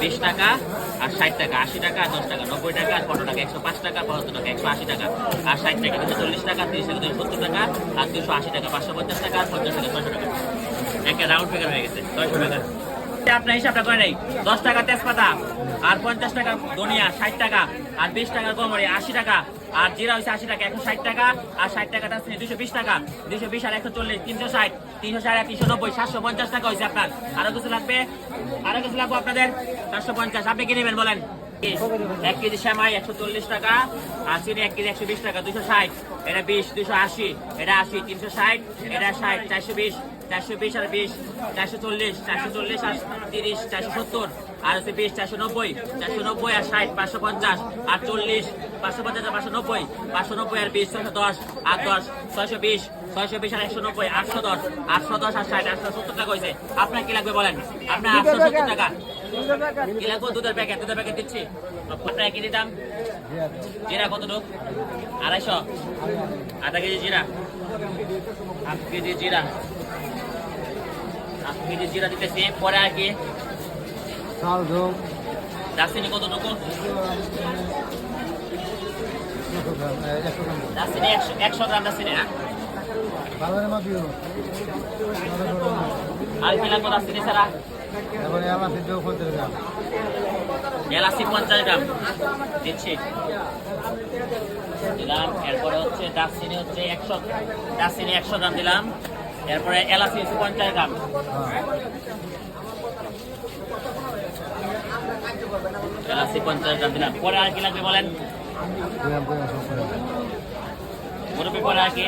20 টাকা আর 60 টাকা, 80 টাকা আর 10 টাকা, 90 টাকা আর 15 টাকা, 105 টাকা, 75 টাকা, 180 টাকা আর 60 টাকা, 240 টাকা, 30 টাকা, 270 টাকা আর 280 টাকা, 550 টাকা আর 50 টাকা, 600 টাকা। একটা রাউন্ড ফিগার হয়ে গেছে 600 টাকা। আপনার হিসাবটা করে নেই। 10 টাকা তেজপাতা আর 50 টাকা ধনিয়া, 60 টাকা আর 20 টাকা গোলমরিচ, 80 টাকা আর জিরা হচ্ছে 80 টাকা, 160 টাকা আর 60 টাকা দারচিনি 220 টাকা, 220 আর 140, 360, 360 আর 390, 750 টাকা হয়েছে আপনার। আরো কিছু লাগবে? আরো কিছু লাগবে আপনাদের? 750। আপনি কি নেবেন বলেন? 1 কেজি সেমাই 140 টাকা আর চিনি 1 কেজি 120 টাকা, 260, এটা 20, 280, এটা 80, 360, এটা 60, 420, 420 আর 20, 440, 440 আর 30, 470 আর হচ্ছে 20, 490, 490 আর 60, 550 আর 40, 550 আর 590, 590 আর 20, 610 আর 10, 620, 620 আর 190, 810, 810 আর 60, 870 টাকা হয়েছে। আপনার কি লাগবে বলেন? আপনার 870 টাকা। কি লাগবে? দুধের প্যাকেট দিচ্ছি। আপনার 1 কেজি দাম? জিরা কতটুক? 250, আধা কেজি জিরা, 1 কেজি জিরা, 1 কেজি জিরা দিতেছি। পরে আর কি? দারচিনি কতটুকু? দারচিনি 100 গ্রাম দারচিনি। হ্যাঁ, আর কি লাগবে দারচিনি ছাড়া? এলাচি 50 গ্রাম দিচ্ছি, দিলাম। এরপরে হচ্ছে দারচিনি হচ্ছে 100 গ্রাম দিলাম। এরপরে এলাচি হচ্ছে 50 গ্রাম। এলাচি 50 গ্রাম দিলাম। পরে আর কি লাগবে বলেন? মুরব্বি পরে আর কি?